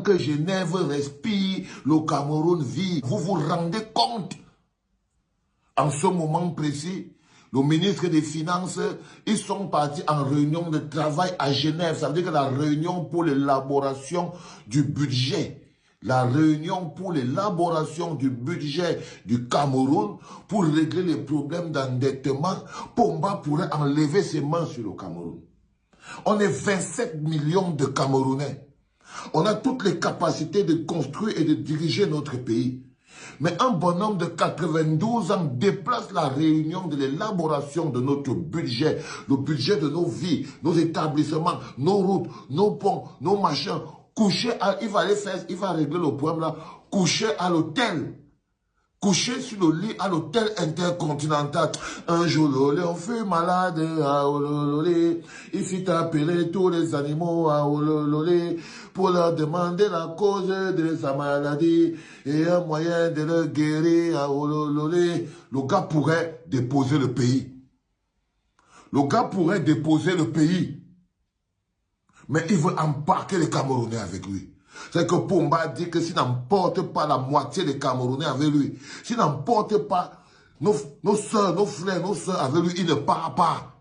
que Genève respire, le Cameroun vit. Vous vous rendez compte? En ce moment précis, le ministre des Finances, ils sont partis en réunion de travail à Genève. Ça veut dire que la réunion pour l'élaboration du budget, la réunion pour l'élaboration du budget du Cameroun, pour régler les problèmes d'endettement, Pomba pourrait enlever ses mains sur le Cameroun. On est 27 millions de Camerounais. On a toutes les capacités de construire et de diriger notre pays. Mais un bonhomme de 92 ans déplace la réunion de l'élaboration de notre budget, le budget de nos vies, nos établissements, nos routes, nos ponts, nos machins. Il va régler le problème là, coucher à l'hôtel. Couché sur le lit à l'hôtel intercontinental. Un jour, lolé, on fut malade, ah, lolé. Il fit appeler tous les animaux, ah, lolé, pour leur demander la cause de sa maladie et un moyen de le guérir, ah, lolé. Le gars pourrait déposer le pays. Le gars pourrait déposer le pays. Mais il veut embarquer les Camerounais avec lui. C'est que Pomba dit que s'il n'emporte pas la moitié des Camerounais avec lui, s'il n'emporte pas nos soeurs, nos frères, nos soeurs avec lui, il ne part pas.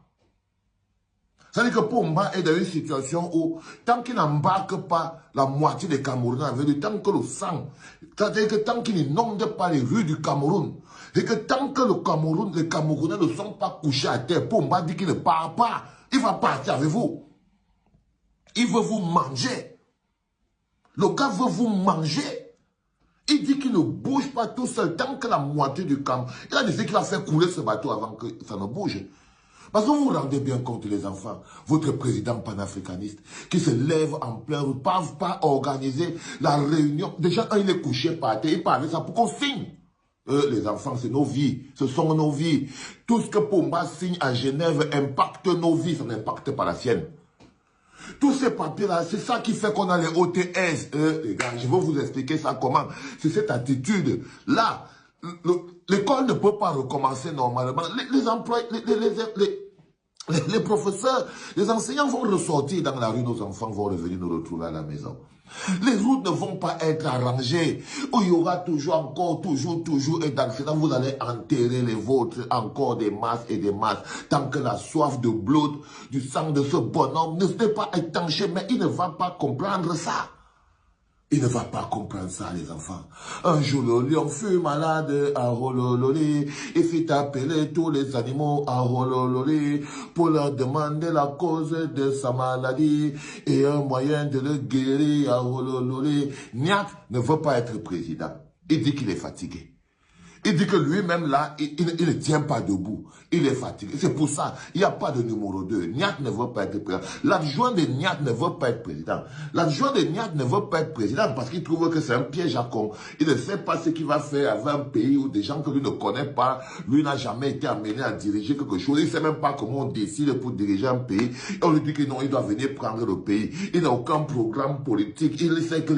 C'est-à-dire que Pomba est dans une situation où, tant qu'il n'embarque pas la moitié des Camerounais avec lui, tant que le sang, c'est-à-dire que tant qu'il n'inonde pas les rues du Cameroun, et que tant que les Camerounais ne sont pas couchés à terre, Pomba dit qu'il ne part pas. Il va partir avec vous. Il veut vous manger. Le gars veut vous manger. Il dit qu'il ne bouge pas tout seul tant que la moitié du camp. Il a décidé qu'il va faire couler ce bateau avant que ça ne bouge. Parce que vous vous rendez bien compte, les enfants, votre président panafricaniste qui se lève en plein route, pas organiser la réunion. Déjà, il est couché par terre, il parle de ça pour qu'on signe. Les enfants, c'est nos vies, ce sont nos vies. Tout ce que Pomba signe à Genève impacte nos vies, ça n'impacte pas la sienne. Tous ces papiers-là, c'est ça qui fait qu'on a les OTS. Les gars, je vais vous expliquer ça comment. C'est cette attitude-là. L'école ne peut pas recommencer normalement. Les employés, les professeurs, les enseignants vont ressortir dans la rue. Nos enfants vont revenir nous retrouver à la maison. Les routes ne vont pas être arrangées. Il y aura toujours et d'accidents. Vous allez enterrer les vôtres, encore des masses et des masses. Tant que la soif de blood, du sang de ce bonhomme ne s'est pas étanché, mais il ne va pas comprendre ça. Il ne va pas comprendre ça, les enfants. Un jour, le lion fut malade, à holololé. Il fit appeler tous les animaux, à holololé, pour leur demander la cause de sa maladie et un moyen de le guérir, à holololé. Niat ne veut pas être président. Il dit qu'il est fatigué. Il dit que lui-même là, il ne tient pas debout. Il est fatigué. C'est pour ça, il n'y a pas de numéro 2. Niat ne veut pas être président. L'adjoint de Niat ne veut pas être président. L'adjoint de Niat ne veut pas être président parce qu'il trouve que c'est un piège à con. Il ne sait pas ce qu'il va faire avec un pays où des gens que lui ne connaît pas, lui n'a jamais été amené à diriger quelque chose. Il ne sait même pas comment on décide pour diriger un pays. Et on lui dit que non, il doit venir prendre le pays. Il n'a aucun programme politique. Il sait que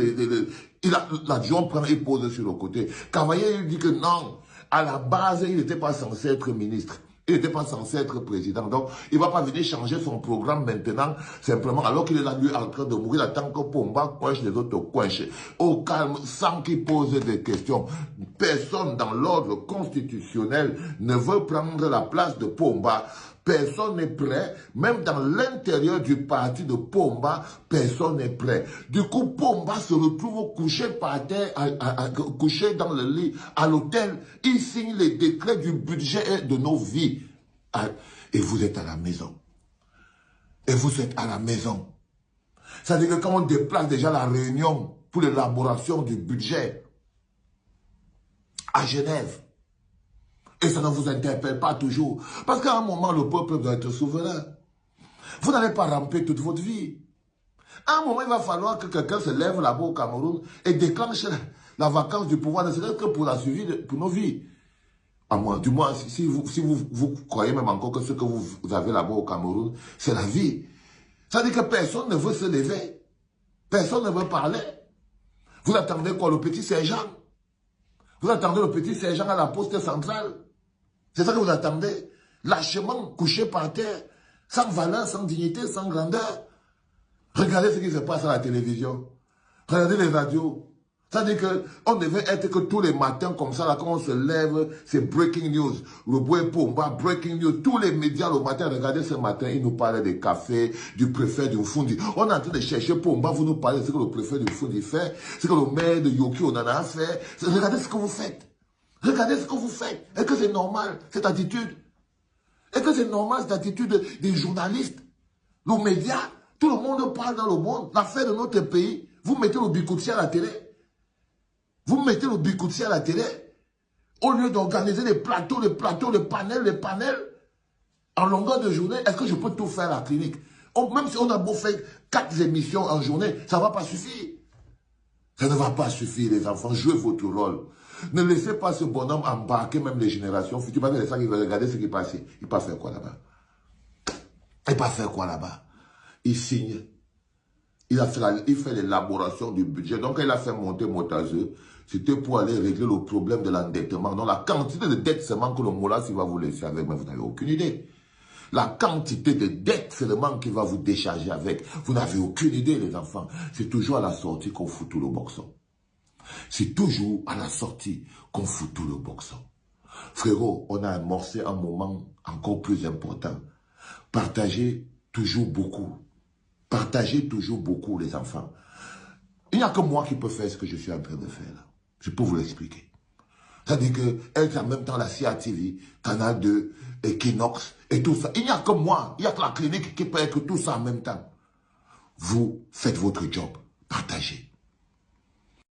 l'adjoint prend et pose sur le côté. Cavalier, il dit que non. À la base, il n'était pas censé être ministre. Il n'était pas censé être président. Donc, il ne va pas venir changer son programme maintenant, simplement, alors qu'il est là, lui, en train de mourir, attend que Pomba coinche, les autres coinchent. Au calme, sans qu'il pose des questions. Personne dans l'ordre constitutionnel ne veut prendre la place de Pomba. Personne n'est prêt, même dans l'intérieur du parti de Pomba, personne n'est prêt. Du coup, Pomba se retrouve couché par terre, couché dans le lit, à l'hôtel. Il signe les décrets du budget de nos vies. Et vous êtes à la maison. Et vous êtes à la maison. C'est-à-dire que quand on déplace déjà la réunion pour l'élaboration du budget à Genève, et ça ne vous interpelle pas toujours. Parce qu'à un moment, le peuple doit être souverain. Vous n'allez pas ramper toute votre vie. À un moment, il va falloir que quelqu'un se lève là-bas au Cameroun et déclenche la vacance du pouvoir, ne serait-ce que pour la suivi pour nos vies. À moins, du moins, si vous croyez même encore que ce que vous avez là-bas au Cameroun, c'est la vie. Ça veut dire que personne ne veut se lever. Personne ne veut parler. Vous attendez quoi, le petit sergent? Vous attendez le petit sergent à la poste centrale? C'est ça que vous attendez? Lâchement, couché par terre, sans valeur, sans dignité, sans grandeur. Regardez ce qui se passe à la télévision. Regardez les radios. Ça veut dire qu'on devait être que tous les matins comme ça, là, quand on se lève, c'est breaking news. Le Boé Pomba, breaking news. Tous les médias le matin, regardez ce matin, ils nous parlaient des cafés, du préfet du Fundi. On est en train de chercher Pomba, vous nous parlez de ce que le préfet du Fundi fait, ce que le maire de Yoki Onana a fait. Regardez ce que vous faites. Regardez ce que vous faites. Est-ce que c'est normal, cette attitude? Est-ce que c'est normal, cette attitude des journalistes? Nos médias, tout le monde parle dans le monde. L'affaire de notre pays, vous mettez le Bikouti à la télé. Vous mettez le Bikouti à la télé. Au lieu d'organiser les plateaux, les panels, en longueur de journée, est-ce que je peux tout faire à la clinique? Même si on a beau faire 4 émissions en journée, ça ne va pas suffire. Ça ne va pas suffire, les enfants. Jouez votre rôle. Ne laissez pas ce bonhomme embarquer même les générations futures. Parce que c'est ça qui va regarder ce qui est passé. Il va faire quoi là-bas? Il va faire quoi là-bas? Il signe. Il fait l'élaboration du budget. Donc, il a fait monter Motazeux. C'était pour aller régler le problème de l'endettement. Donc, la quantité de dettes seulement que le Molas va vous laisser avec, mais vous n'avez aucune idée. La quantité de dettes seulement qu'il va vous décharger avec, vous n'avez aucune idée, les enfants. C'est toujours à la sortie qu'on fout tout le boxon. C'est toujours à la sortie qu'on fout tout le boxon. Frérot, on a amorcé un moment encore plus important. Partagez toujours beaucoup. Partagez toujours beaucoup, les enfants. Il n'y a que moi qui peux faire ce que je suis en train de faire là. Je peux vous l'expliquer. C'est-à-dire qu'elle a en même temps la CATV, Canal 2, Equinox et tout ça. Il n'y a que moi, il n'y a que la clinique qui peut être tout ça en même temps. Vous faites votre job. Partagez.